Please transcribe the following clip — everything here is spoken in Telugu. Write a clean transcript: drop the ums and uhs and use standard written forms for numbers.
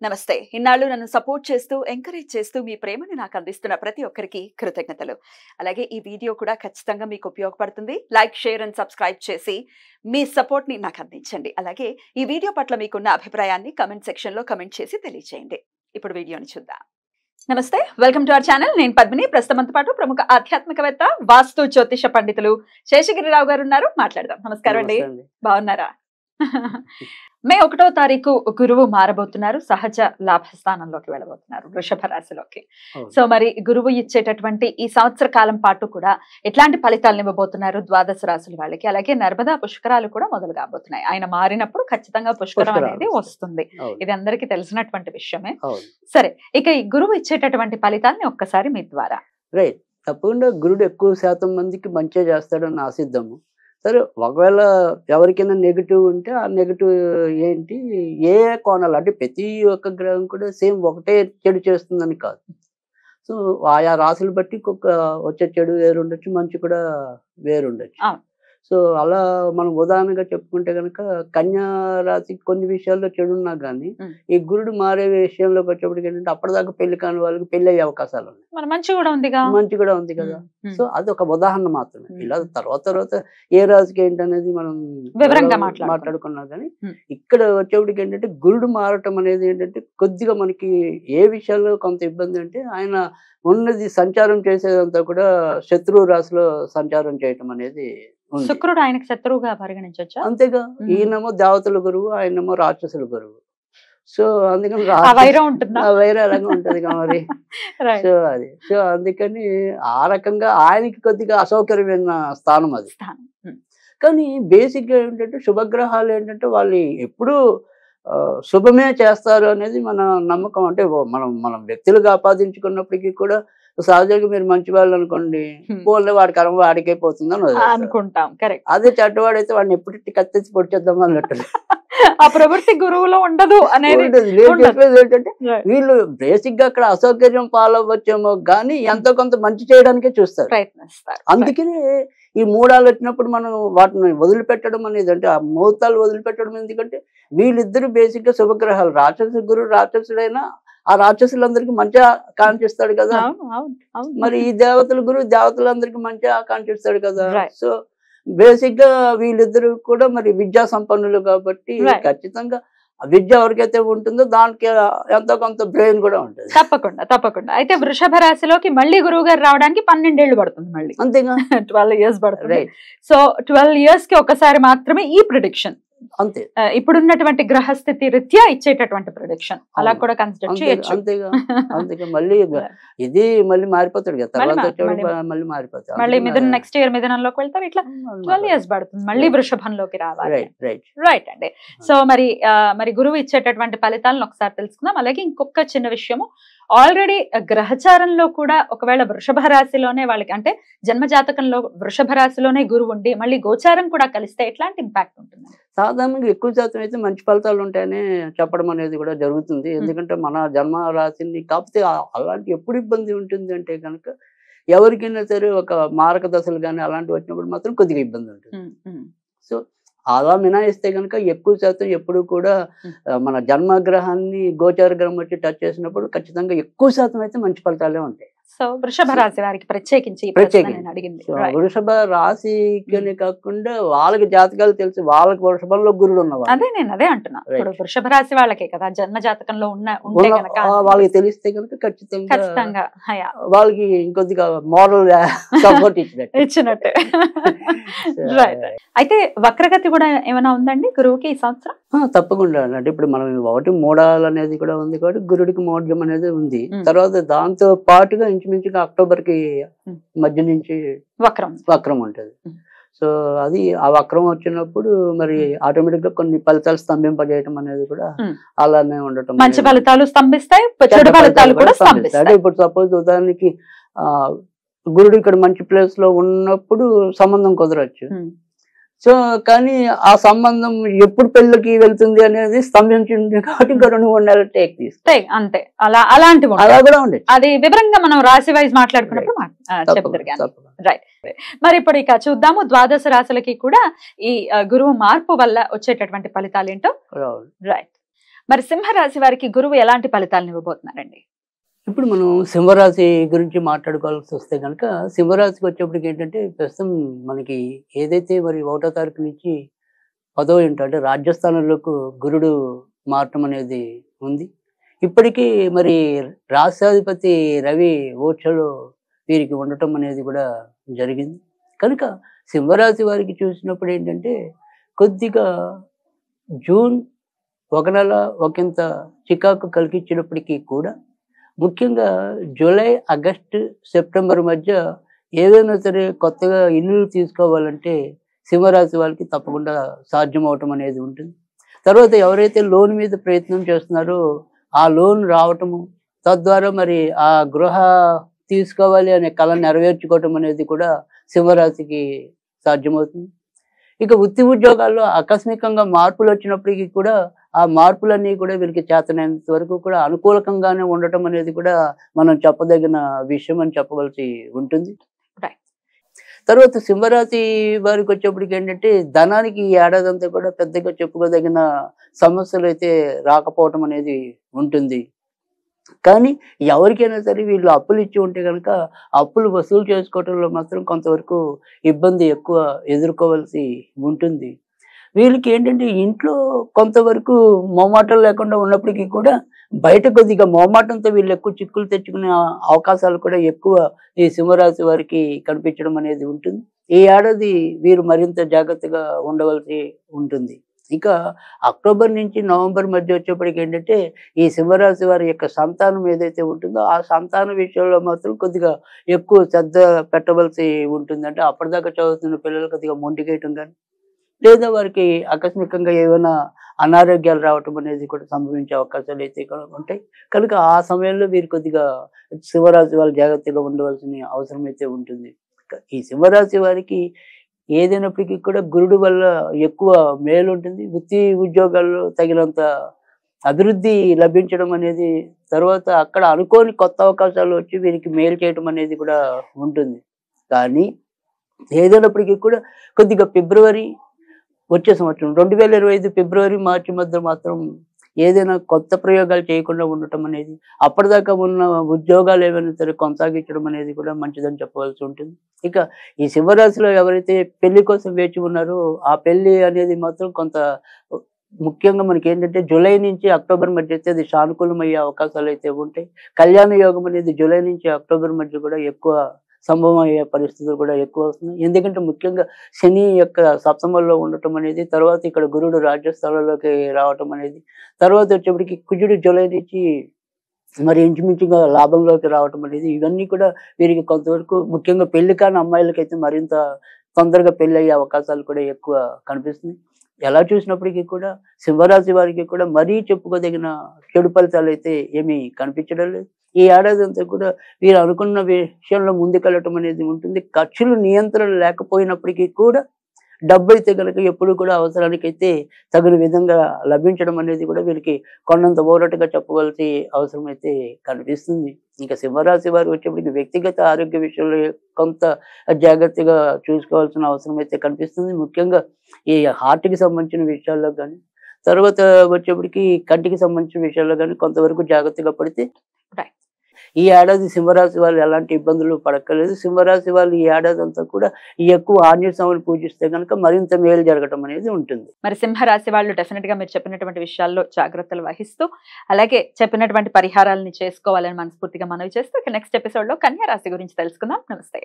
నమస్తే. ఇన్నాళ్ళు నన్ను సపోర్ట్ చేస్తూ, ఎంకరేజ్ చేస్తూ మీ ప్రేమను నాకు అందిస్తున్న ప్రతి ఒక్కరికి కృతజ్ఞతలు. అలాగే ఈ వీడియో కూడా ఖచ్చితంగా మీకు ఉపయోగపడుతుంది. లైక్, షేర్ అండ్ సబ్స్క్రైబ్ చేసి మీ సపోర్ట్‌ని నాకు అందించండి. అలాగే ఈ వీడియో పట్ల మీకున్న అభిప్రాయాన్ని కామెంట్ సెక్షన్‌లో కామెంట్ చేసి తెలియజేయండి. ఇప్పుడు వీడియోని చూద్దాం. నమస్తే, వెల్కమ్ టు అవర్ ఛానల్. నేను పద్మిని. ప్రస్తుతంతో పాటు ప్రముఖ ఆధ్యాత్మికవేత్త, వాస్తు జ్యోతిష పండితులు శేషగిరిరావు గారు ఉన్నారు. మాట్లాడదాం. నమస్కారం అండి. బాగున్నారా? మే 1వ తారీఖు గురువు మారబోతున్నారు. సహజ లాభస్థానంలోకి వెళ్ళబోతున్నారు, వృషభ రాశిలోకి. సో మరి గురువు ఇచ్చేటటువంటి ఈ సంవత్సర కాలం పాటు కూడా ఎట్లాంటి ఫలితాలను ఇవ్వబోతున్నారు ద్వాదశ రాశుల వాళ్ళకి? అలాగే నర్మదా పుష్కరాలు కూడా మొదలు కాబోతున్నాయి. ఆయన మారినప్పుడు ఖచ్చితంగా పుష్కరం అనేది వస్తుంది. ఇది అందరికీ తెలిసినటువంటి విషయమే. సరే, ఇక ఈ గురువు ఇచ్చేటటువంటి ఫలితాన్ని ఒక్కసారి మీ ద్వారా. రైట్, తప్పకుండా గురుడు ఎక్కువ శాతం మందికి మంచిగా చేస్తాడని ఆశిద్దాము. సరే, ఒకవేళ ఎవరికైనా నెగిటివ్ ఉంటే ఆ నెగిటివ్ ఏంటి, ఏ కోణాలు అంటే ప్రతి ఒక్క గ్రహం కూడా సేమ్ ఒకటే చెడు చేస్తుందని కాదు. సో ఆయా రాశులు బట్టి వచ్చే చెడు వేరుండొచ్చు, మంచి కూడా వేరుండొచ్చు. సో అలా మనం ఉదాహరణగా చెప్పుకుంటే కనుక కన్యా రాశి కొన్ని విషయాల్లో చెడున్నా కానీ ఈ గురుడు మారే విషయంలోకి వచ్చేప్పటికి ఏంటంటే అప్పటిదాకా పెళ్లి కాని వాళ్ళకి పెళ్లి అయ్యే అవకాశాలు ఉన్నాయి. మంచి కూడా ఉంది కదా. సో అది ఒక ఉదాహరణ మాత్రమే. ఇలా తర్వాత ఏ రాశికి ఏంటనేది మనం వివరంగా మాట్లాడుకున్నా కానీ ఇక్కడ వచ్చేప్పటికి ఏంటంటే గురుడు మారటం అనేది ఏంటంటే కొద్దిగా మనకి ఏ విషయాల్లో కొంత ఇబ్బంది అంటే ఆయన ఉన్నది సంచారం చేసేదంతా కూడా శత్రువు రాశిలో సంచారం చేయటం అనేది. శుక్రుడు ఆయనకు శత్రువుగా పరిగణించొచ్చా? అంతేగా, ఈయనేమో దేవతల గురువు, ఆయనేమో రాక్షసుల గురువు. సో అందుకని వైరం ఎలాగా ఉంటది మరి. సో అందుకని ఆ రకంగా ఆయనకి కొద్దిగా అసౌకర్యమైన స్థానం అది. కానీ బేసిక్ గా ఏంటంటే శుభగ్రహాలు ఏంటంటే వాళ్ళు ఎప్పుడు శుభమే చేస్తారు అనేది మన నమ్మకం. అంటే మనం వ్యక్తులుగా ఆపాదించుకున్నప్పటికీ కూడా సహజంగా మీరు మంచి వాళ్ళు అనుకోండి, పోలే వాడి కర్మ వాడికే పోతుందని అనుకుంటాం. కరెక్ట్. అదే చెడ్డవాడైతే వాడిని ఎప్పుడు కత్తిచ్చి పొడిచేద్దాం అన్నట్టు ఆ ప్రవృత్తి గురువులో ఉండదు అనేది. నేను చెప్పేది ఏంటంటే వీళ్ళు బేసిక్ గా అక్కడ అసౌకర్యం పాలవచ్చేమో కానీ ఎంతో కొంత మంచి చేయడానికే చూస్తారు, ప్రయత్నిస్తారు. అందుకనే ఈ మూడాలు వచ్చినప్పుడు మనం వాటిని వదిలిపెట్టడం అనేది, అంటే ఆ ముహూర్తాలు వదిలిపెట్టడం ఎందుకంటే వీళ్ళిద్దరు బేసిక్ గా శుభగ్రహాలు. రాక్షసు గురువు రాక్షసుడైనా ఆ రాక్షసులందరికీ మంచిగా ఆకాంక్షిస్తాడు కదా, మరి ఈ దేవతల గురువు దేవతలందరికీ మంచిగా ఆకాంక్షిస్తాడు కదా. సో బేసిక్ గా వీళ్ళిద్దరు కూడా మరి విద్యా సంపన్నులు కాబట్టి ఖచ్చితంగా విద్య ఎవరికైతే ఉంటుందో దానికి ఎంతో కొంత బ్రెయిన్ కూడా ఉంటుంది. తప్పకుండా. అయితే వృషభ రాశిలోకి మళ్ళీ గురువు గారు రావడానికి 12 ఏళ్ళు పడుతుంది. మళ్ళీ అంతేగా 12 years పడుతుంది. సో 12 years కి ఒకసారి మాత్రమే ఈ ప్రిడిక్షన్. అంతే, ఇప్పుడున్నటువంటి గ్రహస్థితి రీత్యా ఇచ్చేటటువంటి ప్రొడిక్షన్ అలా కూడా కన్సిడర్ చేయొచ్చు. అంతేగా మళ్ళీ ఇది మళ్ళీ మారిపోతాడు కదా, తర్వాత మళ్ళీ మారిపోతాడు. మళ్ళీ నెక్స్ట్ ఇయర్ మిథునంలోకి వెళ్తారు. ఇట్లా 12 years పడుతుంది మళ్ళీ వృషభంలోకి రావాలి. రైట్ అండి. సో మరి గురువు ఇచ్చేటటువంటి ఫలితాలను ఒకసారి తెలుసుకుందాం. అలాగే ఇంకొక చిన్న విషయము, ఆల్రెడీ గ్రహచారంలో కూడా ఒకవేళ వృషభ రాశిలోనే వాళ్ళకి అంటే జన్మజాతకంలో వృషభ రాశిలోనే గురువు ఉండి మళ్ళీ గోచారం కూడా కలిస్తే ఎట్లాంటి ఇంపాక్ట్ ఉంటుంది? సాధారణంగా ఎక్కువ శాతం అయితే మంచి ఫలితాలు ఉంటాయని చెప్పడం అనేది కూడా జరుగుతుంది. ఎందుకంటే మన జన్మ రాశిని కాకపోతే అలాంటి ఎప్పుడు ఇబ్బంది ఉంటుంది అంటే కనుక ఎవరికైనా సరే ఒక మారక దశలు కానీ అలాంటివి వచ్చినప్పుడు మాత్రం కొద్దిగా ఇబ్బంది ఉంటుంది. సో అలా మినాయిస్తే కనుక ఎక్కువ శాతం ఎప్పుడు కూడా మన జన్మగ్రహాన్ని గోచార గ్రహం వచ్చి టచ్ చేసినప్పుడు ఖచ్చితంగా ఎక్కువ శాతం అయితే మంచి ఫలితాలే ఉంటాయి. సో వృషభ రాశి వారికి ప్రత్యేకించి వృషభ రాశికి కాకుండా వాళ్ళకి జాతకాలు తెలిసి వాళ్ళకి వృషభంలో గురుడు ఉన్నవాళ్ళు. అదే అంటున్నా, వృషభ రాశి వాళ్ళకే కదా జన్మ జాతకంలో వాళ్ళకి తెలిస్తే కనుక ఖచ్చితంగా వాళ్ళకి ఇంకొద్దిగా మోరల్ సపోర్ట్ ఇచ్చినట్టు. అయితే వక్రగతి కూడా ఏమైనా ఉందండి గురువుకి ఈ సంవత్సరం? తప్పకుండా. అంటే ఇప్పుడు మనం ఒకటి మూడాలు అనేది కూడా ఉంది కాబట్టి గురుడికి మోడ్యం అనేది ఉంది. తర్వాత దాంతో పాటుగా ఇంచుమించుగా అక్టోబర్ కి మధ్య నుంచి వక్రం ఉంటుంది. సో అది ఆ వక్రం వచ్చినప్పుడు మరి ఆటోమేటిక్ గా కొన్ని ఫలితాలు స్తంభింపజేయటం అనేది కూడా అలానే ఉండటం. మంచి ఫలితాలు స్తంభిస్తాయి, చెడు ఫలితాలు కూడా స్తంభిస్తాయి. ఇప్పుడు సపోజ్ ఉదాహరణకి గురుడు ఇక్కడ మంచి ప్లేస్ లో ఉన్నప్పుడు సంబంధం కుదరచ్చు. సో కానీ ఆ సంబంధం ఎప్పుడు పెళ్ళికి వెళ్తుంది అనేది స్తంభించింది కాబట్టి ఇంకా 2-3 నెలలు టేక్ తీస్తాయి. అంతే, అలాంటివి అలా కూడా ఉండేది. అది వివరంగా మనం రాశి వైజ్ మాట్లాడుకున్నప్పుడు చెప్తారు. రైట్. మరి ఇప్పుడు ఇక చూద్దాము ద్వాదశ రాశులకి కూడా ఈ గురువు మార్పు వల్ల వచ్చేటటువంటి ఫలితాలు ఏంటో. రైట్. మరి సింహరాశి వారికి గురువు ఎలాంటి ఫలితాలను ఇవ్వబోతున్నారండి? ఇప్పుడు మనం సింహరాశి గురించి మాట్లాడుకోవాల్సి వస్తే కనుక సింహరాశికి వచ్చేప్పటికి ఏంటంటే ప్రస్తుతం మనకి ఏదైతే మరి 1వ తారీఖు నుంచి 10వ ఇంట అంటే రాజ్యస్థానంలోకి గురుడు మారటం అనేది ఉంది. ఇప్పటికీ మరి రాష్ట్రాధిపతి రవి ఓర్చలో వీరికి ఉండటం అనేది కూడా జరిగింది. కనుక సింహరాశి వారికి చూసినప్పుడు ఏంటంటే కొద్దిగా జూన్ ఒక నెల ఒకంత చికాకు కలిగించినప్పటికీ కూడా ముఖ్యంగా జూలై, ఆగస్టు, సెప్టెంబర్ మధ్య ఏదైనా సరే కొత్తగా ఇల్లులు తీసుకోవాలంటే సింహరాశి వాళ్ళకి తప్పకుండా సాధ్యం అవటం అనేది ఉంటుంది. తర్వాత ఎవరైతే లోన్ మీద ప్రయత్నం చేస్తున్నారో ఆ లోన్ రావటము, తద్వారా మరి ఆ గృహ తీసుకోవాలి అనే కళ నెరవేర్చుకోవటం అనేది కూడా సింహరాశికి సాధ్యమవుతుంది. ఇక వృత్తి ఉద్యోగాల్లో ఆకస్మికంగా మార్పులు వచ్చినప్పటికీ కూడా ఆ మార్పులన్నీ కూడా వీరికి చేతనైనంత వరకు కూడా అనుకూలకంగానే ఉండటం అనేది కూడా మనం చెప్పదగిన విషయం అని చెప్పవలసి ఉంటుంది. Right. తర్వాత సింహరాశి వారికి వచ్చేప్పటికి ఏంటంటే ధనానికి ఈ ఏడాది అంతా కూడా పెద్దగా చెప్పుకోదగిన సమస్యలు అయితే రాకపోవటం అనేది ఉంటుంది. కానీ ఎవరికైనా సరే వీళ్ళు అప్పులు ఇచ్చి ఉంటే కనుక అప్పులు వసూలు చేసుకోవటంలో మాత్రం కొంతవరకు ఇబ్బంది ఎక్కువ ఎదుర్కోవాల్సి ఉంటుంది. వీళ్ళకి ఏంటంటే ఇంట్లో కొంతవరకు మొహమాటం లేకుండా ఉన్నప్పటికీ కూడా బయట కొద్దిగా మొహమాటంతో వీళ్ళు ఎక్కువ చిక్కులు తెచ్చుకునే అవకాశాలు కూడా ఎక్కువ ఈ సింహరాశి వారికి కనిపించడం అనేది ఉంటుంది. ఈ ఏడాది వీరు మరింత జాగ్రత్తగా ఉండవలసి ఉంటుంది. ఇక అక్టోబర్ నుంచి నవంబర్ మధ్య వచ్చేప్పటికి ఏంటంటే ఈ సింహరాశి వారి యొక్క సంతానం ఏదైతే ఉంటుందో ఆ సంతాన విషయంలో మాత్రం కొద్దిగా ఎక్కువ శ్రద్ధ పెట్టవలసి ఉంటుంది. అంటే అప్పటిదాకా చదువుతున్న పిల్లలు కొద్దిగా మొండికేయటం కానీ లేదా వారికి ఆకస్మికంగా ఏమైనా అనారోగ్యాలు రావటం అనేది కూడా సంభవించే అవకాశాలు అయితే ఉంటాయి. కనుక ఆ సమయంలో వీరు కొద్దిగా సింహరాశి వాళ్ళు జాగ్రత్తగా ఉండవలసిన అవసరం అయితే ఉంటుంది. ఈ సింహరాశి వారికి ఏదైనప్పటికీ కూడా గురుడు వల్ల ఎక్కువ మేలు ఉంటుంది. వృత్తి ఉద్యోగాల్లో తగినంత అభివృద్ధి లభించడం అనేది, తర్వాత అక్కడ అనుకోని కొత్త అవకాశాలు వచ్చి వీరికి మేలు చేయడం అనేది కూడా ఉంటుంది. కానీ ఏదైనప్పటికీ కూడా కొద్దిగా ఫిబ్రవరి వచ్చే సంవత్సరం 2025 ఫిబ్రవరి, మార్చి మధ్య మాత్రం ఏదైనా కొత్త ప్రయోగాలు చేయకుండా ఉండటం అనేది, అప్పటిదాకా ఉన్న ఉద్యోగాలు ఏమైనా సరే కొనసాగించడం అనేది కూడా మంచిదని చెప్పవలసి ఉంటుంది. ఇక ఈ సింహరాశిలో ఎవరైతే పెళ్లి కోసం వేచి ఉన్నారో ఆ పెళ్లి అనేది మాత్రం కొంత ముఖ్యంగా మనకి ఏంటంటే జూలై నుంచి అక్టోబర్ మధ్య అయితే అది సానుకూలమయ్యే అవకాశాలు అయితే ఉంటాయి. కళ్యాణ యోగం అనేది జూలై నుంచి అక్టోబర్ మధ్య కూడా ఎక్కువ సంభవం అయ్యే పరిస్థితులు కూడా ఎక్కువ వస్తున్నాయి. ఎందుకంటే ముఖ్యంగా శని యొక్క సప్తమంలో ఉండటం అనేది, తర్వాత ఇక్కడ గురుడు రాజ్యస్థానంలోకి రావటం అనేది, తర్వాత వచ్చేప్పటికి కుజుడు జూలై నుంచి మరి ఇంచుమించుగా లాభంలోకి రావటం అనేది, ఇవన్నీ కూడా వీరికి కొంతవరకు ముఖ్యంగా పెళ్లి కాని అమ్మాయిలకైతే మరింత తొందరగా పెళ్లి అయ్యే అవకాశాలు కూడా ఎక్కువ కనిపిస్తున్నాయి. ఎలా చూసినప్పటికీ కూడా సింహరాశి వారికి కూడా మరీ చెప్పుకోదగిన చెడు ఫలితాలు అయితే ఏమీ కనిపించడం లేదు. ఈ ఏడాది అంతా కూడా వీరు అనుకున్న విషయంలో ముందుకెళ్ళటం అనేది ఉంటుంది. ఖర్చులు నియంత్రణ లేకపోయినప్పటికీ కూడా డబ్బు అయితే కనుక ఎప్పుడు కూడా అవసరానికైతే తగిన విధంగా లభించడం అనేది కూడా వీరికి కొండంత ఊరటగా చెప్పవలసి అవసరం అయితే కనిపిస్తుంది. ఇంకా సింహరాశి వారు వచ్చేప్పటికి వ్యక్తిగత ఆరోగ్య విషయంలో కొంత జాగ్రత్తగా చూసుకోవాల్సిన అవసరం అయితే కనిపిస్తుంది. ముఖ్యంగా ఈ హార్ట్కి సంబంధించిన విషయాల్లో కానీ, తర్వాత వచ్చేప్పటికి కంటికి సంబంధించిన విషయాల్లో కానీ కొంతవరకు జాగ్రత్తగా పడితే ఈ ఏడాది సింహరాశి వాళ్ళు ఎలాంటి ఇబ్బందులు పడక్కర్లేదు. సింహరాశి వాళ్ళు ఈ ఏడాది అంతా కూడా ఎక్కువ ఆంజనేయ స్వామిని పూజిస్తే కనుక మరింత మేలు జరగటం అనేది ఉంటుంది. మరి సింహరాశి వాళ్ళు డెఫినెట్ గా మీరు చెప్పినటువంటి విషయాల్లో జాగ్రత్తలు వహిస్తూ, అలాగే చెప్పినటువంటి పరిహారాలని చేసుకోవాలని మనస్ఫూర్తిగా మనవి చేస్తూ నెక్స్ట్ ఎపిసోడ్ లో కన్యా రాశి గురించి తెలుసుకుందాం. నమస్తే.